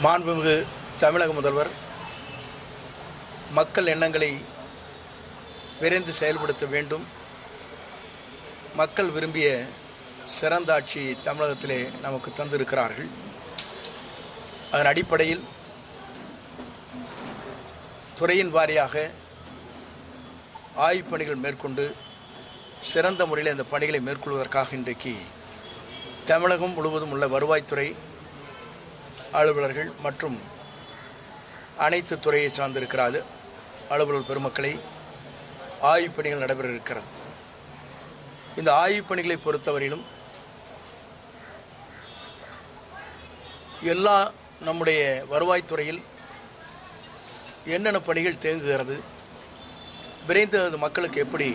மாண்புமிகு தமிழக முதல்வர் மக்கள் எண்ணங்களை விரைந்து செயல்படுத்த வேண்டும். மக்கள் விரும்பிய சிறந்த ஆட்சி தமிழகத்திலே நமக்கு தந்திருக்கிறார்கள். அதன் அடிப்படையில் துறையின் வாரியாக ஆய்வுப் பணிகள் மேற்கொண்டு சிறந்த முறையில் இந்த பணிகளை மேற்கொள்வதற்காக இன்றைக்கு தமிழகம் முழுவதும் உள்ள வருவாய்த்துறை அலுவலர்கள் மற்றும் அனைத்து துறையை சார்ந்திருக்கிறது அலுவலர் பெருமக்களை ஆய்வுப் பணிகள் நடைபெற இருக்கிறது. இந்த ஆய்வுப் பணிகளை பொறுத்தவரையிலும் எல்லா நம்முடைய வருவாய்த்துறையில் என்னென்ன பணிகள் தேங்குகிறது, விரைந்து மக்களுக்கு எப்படி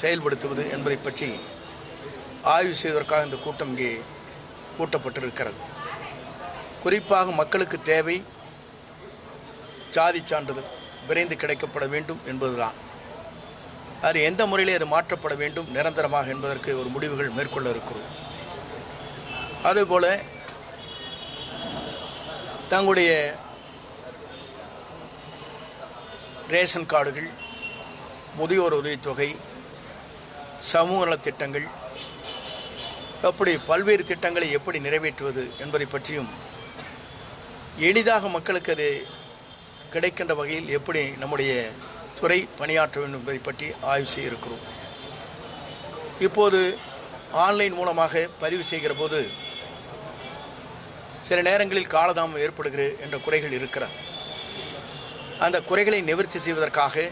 செயல்படுத்துவது என்பதை பற்றி ஆய்வு செய்வதற்காக இந்த கூட்டம் இங்கே கூட்டப்பட்டிருக்கிறது. குறிப்பாக மக்களுக்கு தேவை ஜாதி சான்றிதழ் விரைந்து கிடைக்கப்பட வேண்டும் என்பதுதான். அது எந்த முறையிலே அது மாற்றப்பட வேண்டும் நிரந்தரமாக என்பதற்கு ஒரு முடிவுகள் மேற்கொள்ள இருக்கிறோம். அதேபோல் தங்களுடைய ரேஷன் கார்டுகள், முதியோர் உதவித்தொகை, சமூக நலத்திட்டங்கள், அப்படி பல்வேறு திட்டங்களை எப்படி நிறைவேற்றுவது என்பதை பற்றியும் எளிதாக மக்களுக்கு அது கிடைக்கின்ற வகையில் எப்படி நம்முடைய துறை பணியாற்ற வேண்டும் என்பதை பற்றி ஆய்வு செய்ய இருக்கிறோம். இப்போது ஆன்லைன் மூலமாக பதிவு செய்கிற போது சில நேரங்களில் காலதாமம் ஏற்படுகிறது என்ற குறைகள் இருக்கிறது. அந்த குறைகளை நிவர்த்தி செய்வதற்காக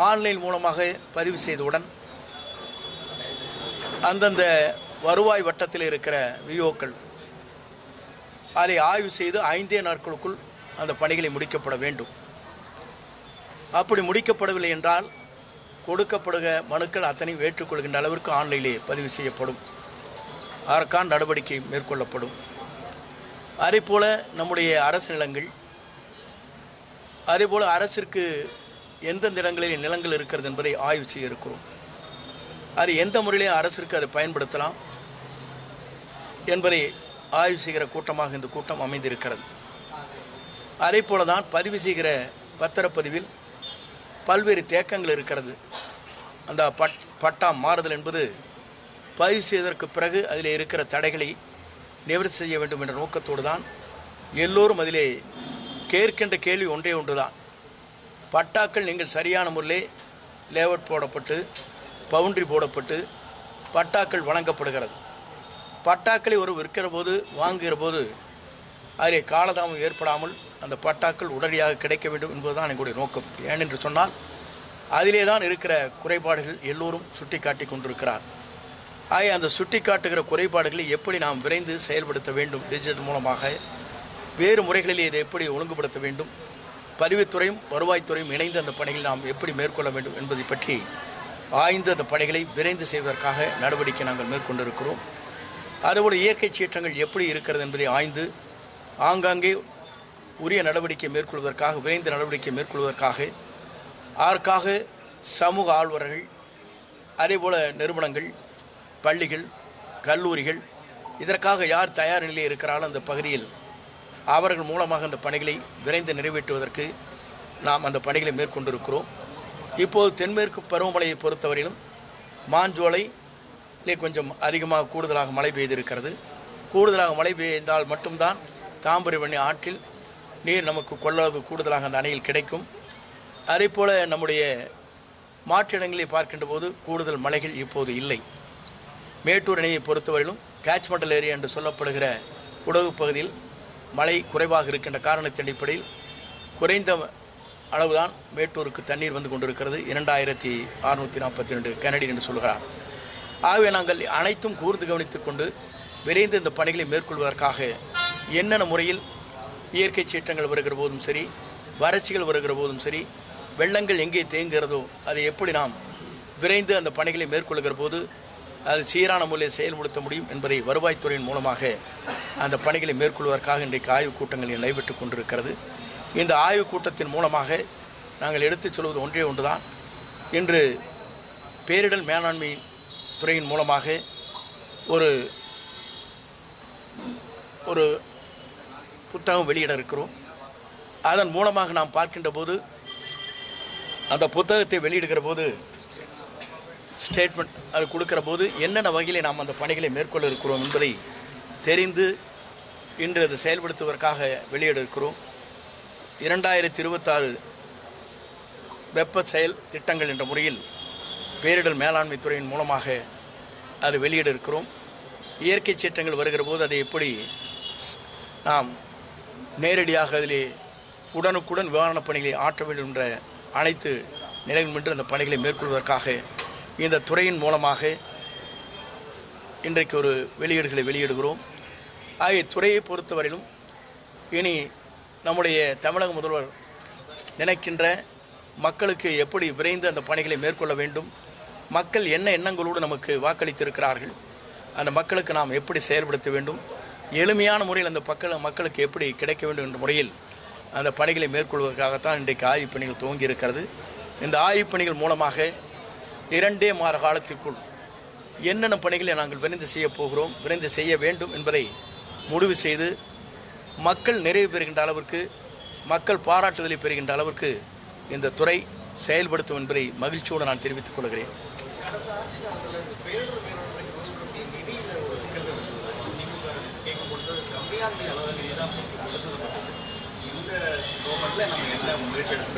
ஆன்லைன் மூலமாக பதிவு செய்தவுடன் அந்தந்த வருவாய் வட்டத்தில் இருக்கிற விஓக்கள் அதை ஆய்வு செய்து 5 நாட்களுக்குள் அந்த பணிகளை முடிக்கப்பட வேண்டும். அப்படி முடிக்கப்படவில்லை என்றால் கொடுக்கப்படுகிற மனுக்கள் அத்தனையும் ஏற்றுக்கொள்கின்ற அளவிற்கு ஆன்லைனிலே பதிவு செய்யப்படும். அதற்கான நடவடிக்கை மேற்கொள்ளப்படும். அதேபோல் நம்முடைய அரசு நிலங்கள், அதேபோல் அரசிற்கு எந்தெந்த இடங்களில் நிலங்கள் இருக்கிறது என்பதை ஆய்வு செய்ய இருக்கிறோம். அது எந்த முறையிலே அரசிற்கு அதை பயன்படுத்தலாம் என்பதை ஆய்வு செய்கிற கூட்டமாக இந்த கூட்டம் அமைந்திருக்கிறது. அதே போல தான் பதிவு செய்கிற பத்திரப்பதிவில் பல்வேறு தேக்கங்கள் இருக்கிறது. அந்த பட்டா மாறுதல் என்பது பதிவு செய்வதற்கு பிறகு அதில் இருக்கிற தடைகளை நிவர்த்தி செய்ய வேண்டும் என்ற நோக்கத்தோடு தான் எல்லோரும் அதிலே கேட்கின்ற கேள்வி ஒன்றே ஒன்றுதான். பட்டாக்கள் நீங்கள் சரியான முறையில் லேஅவுட் போடப்பட்டு பவுண்டரி போடப்பட்டு பட்டாக்கள் வழங்கப்படுகிறது. பட்டாக்களை ஒரு விற்கிற போது வாங்குகிற போது அதிலே காலதாமம் ஏற்படாமல் அந்த பட்டாக்கள் உடனடியாக கிடைக்க வேண்டும் என்பதுதான் எங்களுடைய நோக்கம். ஏனென்று சொன்னால் அதிலே தான் இருக்கிற குறைபாடுகள் எல்லோரும் சுட்டி காட்டி கொண்டிருக்கிறார். ஆக அந்த சுட்டி காட்டுகிற குறைபாடுகளை எப்படி நாம் விரைந்து செயல்படுத்த வேண்டும், டிஜிட்டல் மூலமாக வேறு முறைகளிலே இதை எப்படி ஒழுங்குபடுத்த வேண்டும், பதிவுத்துறையும் வருவாய்த்துறையும் இணைந்து அந்த பணிகளை நாம் எப்படி மேற்கொள்ள வேண்டும் என்பதை பற்றி ஆய்ந்து அந்த பணிகளை விரைந்து செய்வதற்காக நடவடிக்கை நாங்கள் மேற்கொண்டிருக்கிறோம். அதுபோல் இயற்கை சீற்றங்கள் எப்படி இருக்கிறது என்பதை ஆய்ந்து ஆங்காங்கே உரிய நடவடிக்கை மேற்கொள்வதற்காக விரைந்து நடவடிக்கை மேற்கொள்வதற்காக அதற்காக சமூக ஆர்வலர்கள், அதேபோல் நிறுவனங்கள், பள்ளிகள், கல்லூரிகள் இதற்காக யார் தயார் நிலையில் இருக்கிறாலும் அந்த பகுதியில் அவர்கள் மூலமாக அந்த பணிகளை விரைந்து நிறைவேற்றுவதற்கு நாம் அந்த பணிகளை மேற்கொண்டிருக்கிறோம். இப்போது தென்மேற்கு பருவமழையை பொறுத்தவரையிலும் மாஞ்சோலை கொஞ்சம் அதிகமாக கூடுதலாக மழை பெய்திருக்கிறது. கூடுதலாக மழை பெய்தால் மட்டும்தான் தாமிரபரணி ஆற்றில் நீர் நமக்கு கொள்ளளவு கூடுதலாக அந்த அணையில் கிடைக்கும். அதேபோல் நம்முடைய மாற்றிடங்களை பார்க்கின்ற போது கூடுதல் மழைகள் இப்போது இல்லை. மேட்டூர் அணையை பொறுத்தவரையிலும் கேட்ச்மெண்டல் ஏரியா என்று சொல்லப்படுகிற உடகு பகுதியில் மழை குறைவாக இருக்கின்ற காரணத்தின் அடிப்படையில் குறைந்த அளவுதான் மேட்டூருக்கு தண்ணீர் வந்து கொண்டிருக்கிறது. 2642 கனடி என்று சொல்கிறார். ஆகவே நாங்கள் அனைத்தும் கூர்ந்து கவனித்து கொண்டு விரைந்து இந்த பணிகளை மேற்கொள்வதற்காக என்னென்ன முறையில் இயற்கை சீற்றங்கள் வருகிற போதும் சரி, வறட்சிகள் வருகிற போதும் சரி, வெள்ளங்கள் எங்கே தேங்குகிறதோ அதை எப்படி நாம் விரைந்து அந்த பணிகளை மேற்கொள்கிற போது அது சீரான முறையில் செயல்படுத்த முடியும் என்பதை வருவாய்த்துறையின் மூலமாக அந்த பணிகளை மேற்கொள்வதற்காக இன்றைக்கு ஆய்வுக் கூட்டங்கள் நடைபெற்று கொண்டிருக்கிறது. இந்த ஆய்வுக் கூட்டத்தின் மூலமாக நாங்கள் எடுத்துச் சொல்வது ஒன்றே ஒன்றுதான். இன்று பேரிடர் மேலாண்மை துறையின் மூலமாக ஒரு ஒரு புத்தகம் வெளியிட இருக்கிறோம். அதன் மூலமாக நாம் பார்க்கின்ற போது அந்த புத்தகத்தை வெளியிடுகிற போது ஸ்டேட்மெண்ட் அது கொடுக்கிற போது என்னென்ன வகையில் நாம் அந்த பணிகளை மேற்கொள்ள இருக்கிறோம் என்பதை தெரிந்து இன்று அதை செயல்படுத்துவதற்காக வெளியிட இருக்கிறோம். 2026 வெப்ப செயல் திட்டங்கள் என்ற முறையில் பேரிடர் மேலாண்மை துறையின் மூலமாக அது வெளியிட இருக்கிறோம். இயற்கை சீற்றங்கள் வருகிற போது அதை எப்படி நாம் நேரடியாக அதிலே உடனுக்குடன் நிவாரணப் பணிகளை ஆற்ற வேண்டும் என்ற அனைத்து நிலையும் என்று அந்த பணிகளை மேற்கொள்வதற்காக இந்த துறையின் மூலமாக இன்றைக்கு ஒரு வெளியீடுகளை வெளியிடுகிறோம். ஆகிய துறையை பொறுத்தவரையிலும் இனி நம்முடைய தமிழக முதல்வர் நினைக்கின்ற மக்களுக்கு எப்படி விரைந்து அந்த பணிகளை மேற்கொள்ள வேண்டும், மக்கள் என்ன எண்ணங்களோடு நமக்கு வாக்களித்திருக்கிறார்கள், அந்த மக்களுக்கு நாம் எப்படி செயல்படுத்த வேண்டும், எளிமையான முறையில் அந்த மக்களுக்கு எப்படி கிடைக்க வேண்டும் என்ற முறையில் அந்த பணிகளை மேற்கொள்வதற்காகத்தான் இன்றைக்கு ஆய்வுப் பணிகள் துவங்கி இருக்கிறது. இந்த ஆய்வுப் பணிகள் மூலமாக 2 மாத காலத்திற்குள் என்னென்ன பணிகளை நாங்கள் விரைந்து செய்ய போகிறோம், விரைந்து செய்ய வேண்டும் என்பதை முடிவு செய்து மக்கள் நிறைவு பெறுகின்ற அளவிற்கு, மக்கள் பாராட்டுதலை பெறுகின்ற அளவிற்கு இந்த துறை செயல்படுத்தும் என்பதை மகிழ்ச்சியோடு நான் தெரிவித்துக் கொள்கிறேன்.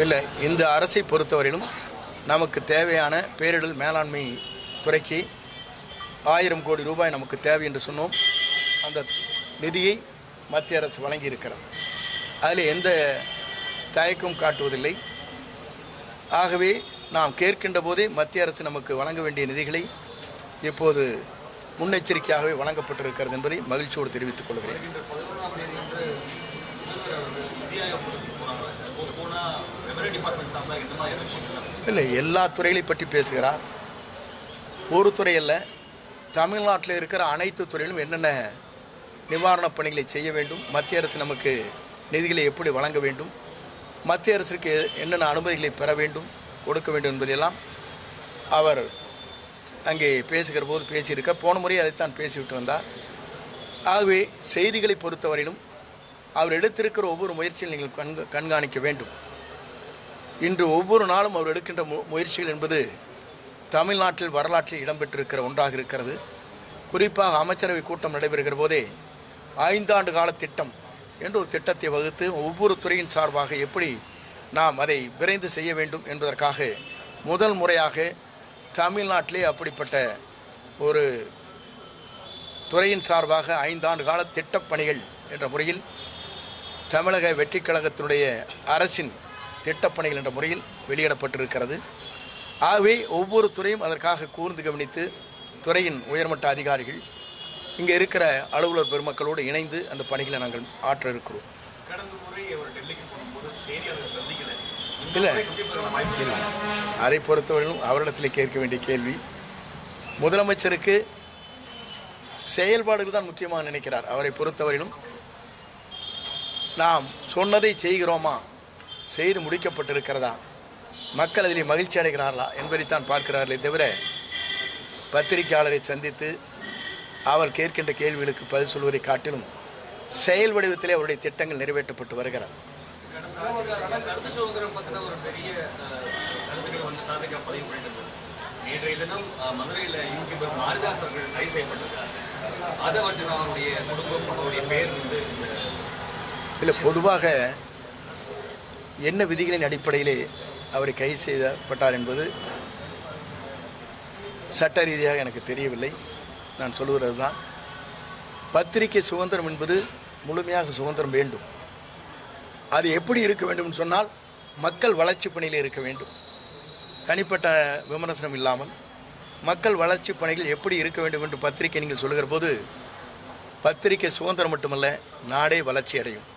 இல்லை, இந்த அரசை பொறுத்தவரையிலும் நமக்கு தேவையான பேரிடர் மேலாண்மை துறைக்கு 1000 கோடி ரூபாய் நமக்கு தேவை என்று சொன்னோம். அந்த நிதியை மத்திய அரசு வழங்கி இருக்கிறது. அதில் எந்த தயக்கம் காட்டுவதில்லை. ஆகவே நாம் கேட்கின்ற போதே மத்திய அரசு நமக்கு வழங்க வேண்டிய நிதிகளை இப்போது முன்னெச்சரிக்கையாகவே வழங்கப்பட்டிருக்கிறது என்பதை மகிழ்ச்சியோடு தெரிவித்துக் கொள்கிறேன். இல்லை, எல்லா துறைகளை பற்றி பேசுகிறார். ஒரு துறை அல்ல, தமிழ்நாட்டில் இருக்கிற அனைத்து துறையிலும் என்னென்ன நிவாரணப் பணிகளை செய்ய வேண்டும், மத்திய அரசு நமக்கு நிதிகளை எப்படி வழங்க வேண்டும், மத்திய அரசுக்கு என்னென்ன அனுமதிகளை பெற வேண்டும், கொடுக்க வேண்டும் என்பதையெல்லாம் அவர் அங்கே பேசுகிற போது பேசியிருக்க. போன முறை அதைத்தான் பேசிவிட்டு வந்தார். ஆகவே செய்திகளை பொறுத்தவரையிலும் அவர் எடுத்திருக்கிற ஒவ்வொரு முயற்சியில் நீங்கள் கண்காணிக்க வேண்டும். இன்று ஒவ்வொரு நாளும் அவர் எடுக்கின்ற முயற்சிகள் என்பது தமிழ்நாட்டில் வரலாற்றில் இடம்பெற்றிருக்கிற ஒன்றாக இருக்கிறது. குறிப்பாக அமைச்சரவை கூட்டம் நடைபெறுகிற போதே 5 ஆண்டு கால திட்டம் என்று ஒரு திட்டத்தை வகுத்து ஒவ்வொரு துறையின் சார்பாக எப்படி நாம் அதை விரைந்து செய்ய வேண்டும் என்பதற்காக முதல் முறையாக தமிழ்நாட்டிலே அப்படிப்பட்ட ஒரு துறையின் சார்பாக 5 ஆண்டு கால திட்டப்பணிகள் என்ற முறையில் தமிழக வெற்றி கழகத்தினுடைய அரசின் திட்டப்பணிகள் என்ற முறையில் வெளியிடப்பட்டிருக்கிறது. ஆகவே ஒவ்வொரு துறையும் அதற்காக கூர்ந்து கவனித்து துறையின் உயர்மட்ட அதிகாரிகள் இங்கே இருக்கிற அலுவலர் பெருமக்களோடு இணைந்து அந்த பணிகளை நாங்கள் ஆற்ற இருக்கிறோம். இல்லை, அதை பொறுத்தவரையிலும் அவரிடத்தில் கேட்க வேண்டிய கேள்வி, முதலமைச்சருக்கு செயல்பாடுகள் தான் முக்கியமாக நினைக்கிறார். அவரை பொறுத்தவரையிலும் நாம் சொன்னதை செய்கிறோமா, செய்து முடிக்கப்பட்டிருக்கிறதா, மக்கள் அதில் மகிழ்ச்சி அடைகிறார்களா என்பதைத்தான் பார்க்கிறார்களே தவிர பத்திரிகையாளரை சந்தித்து அவர் கேட்கின்ற கேள்விகளுக்கு பதில் சொல்வதை காட்டிலும் செயல் வடிவத்திலே அவருடைய திட்டங்கள் நிறைவேற்றப்பட்டு வருகிறது. இல்லை, பொதுவாக என்ன விதிகளின் அடிப்படையிலே அவரை கைது செய்யப்பட்டார் என்பது சட்ட ரீதியாக எனக்கு தெரியவில்லை. நான் சொல்லுகிறது தான், பத்திரிகை சுதந்திரம் என்பது முழுமையாக சுதந்திரம் வேண்டும். அது எப்படி இருக்க வேண்டும் சொன்னால் மக்கள் வளர்ச்சி பணியில் இருக்க வேண்டும். தனிப்பட்ட விமர்சனம் இல்லாமல் மக்கள் வளர்ச்சி பணிகள் எப்படி இருக்க வேண்டும் என்று பத்திரிகை நீங்கள் சொல்லுகிற போது பத்திரிகை சுதந்திரம் மட்டுமல்ல, நாடே வளர்ச்சி அடையும்.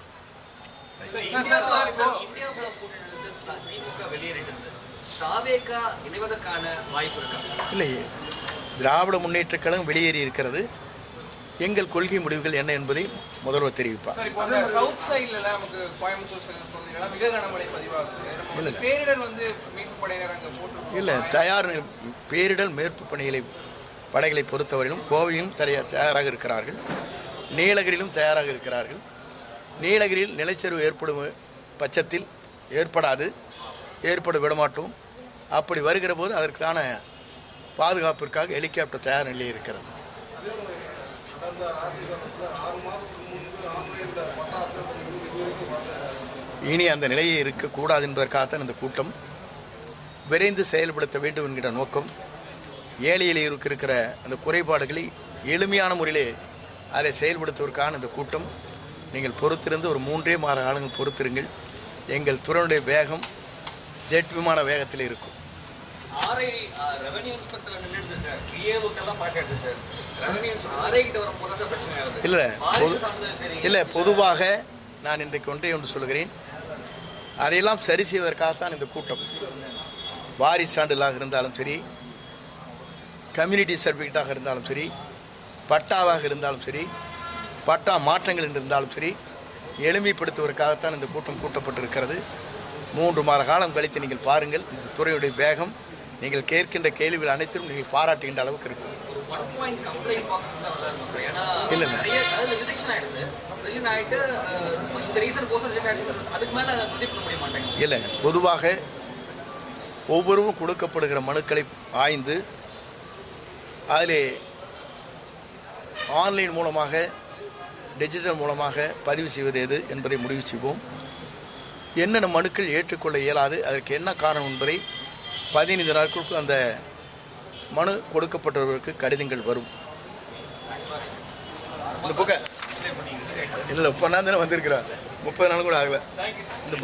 இல்லை, திராவிட முன்னேற்ற கழகம் வெளியேறி இருக்கிறது. எங்கள் கொள்கை முடிவுகள் என்ன என்பதை முதல்வர் தெரிவிப்பார். இல்லை, பேரிடர் மீட்பு படைகளை பொறுத்தவரையிலும் கோவையும் தயாராக இருக்கிறார்கள், நீலகிரியிலும் தயாராக இருக்கிறார்கள். நீலகிரியில் நிலச்சரிவு ஏற்படும் பட்சத்தில் ஏற்படாது, ஏற்பட விடமாட்டோம். அப்படி வருகிற போது அதற்கான பாதுகாப்பிற்காக ஹெலிகாப்டர் தயார் நிலையில் இருக்கிறது. இனி அந்த நிலையை இருக்கக்கூடாது என்பதற்காகத்தான் இந்த கூட்டம். விரைந்து செயல்படுத்த வேண்டும் என்கிற நோக்கம். ஏழை எளியோருக்கு இருக்கிற அந்த குறைபாடுகளை எளிமையான முறையிலே அதை செயல்படுத்துவதற்கான இந்த கூட்டம். நீங்கள் பொறுத்திருந்து ஒரு 3 மாத காலங்கள் பொறுத்திருங்கள். எங்கள் துறையுடைய வேகம் ஜெட் விமான வேகத்தில் இருக்கும். இல்லை, பொதுவாக நான் இன்றைக்கு ஒன்று சொல்கிறேன். அதையெல்லாம் சரி செய்வதற்காகத்தான் இந்த கூட்டம். வாரிசு சான்றிதழாக இருந்தாலும் சரி, கம்யூனிட்டி சர்டிஃபிகேட்டாக இருந்தாலும் சரி, பட்டாவாக இருந்தாலும் சரி, பட்டா மாற்றங்கள் இருந்தாலும் சரி, எளிமைப்படுத்துவதற்காகத்தான் இந்த கூட்டம் கூட்டப்பட்டிருக்கிறது. 3 மாத காலம் கழித்து நீங்கள் பாருங்கள், இந்த துறையுடைய வேகம் நீங்கள் கேட்கின்ற கேள்விகள் அனைத்திலும் நீங்கள் பாராட்டுகின்ற அளவுக்கு இருக்கும். இல்லை இல்லை, பொதுவாக ஒவ்வொருவரும் கொடுக்கப்படுகிற மனுக்களை ஆய்ந்து அதிலே ஆன்லைன் மூலமாக டிஜிட்டல் மூலமாக பதிவு செய்வது எது என்பதை முடிவு செய்வோம். என்னென்ன மனுக்கள் ஏற்றுக்கொள்ள இயலாது, அதற்கு என்ன காரணம் என்பதை 15 நாட்களுக்கு அந்த மனு கொடுக்கப்பட்டவர்களுக்கு கடிதங்கள் வரும். இந்த புக்கை இல்லை இப்போ நான் தானே வந்திருக்கிறேன், 30 நாள் கூட ஆகலை. இந்த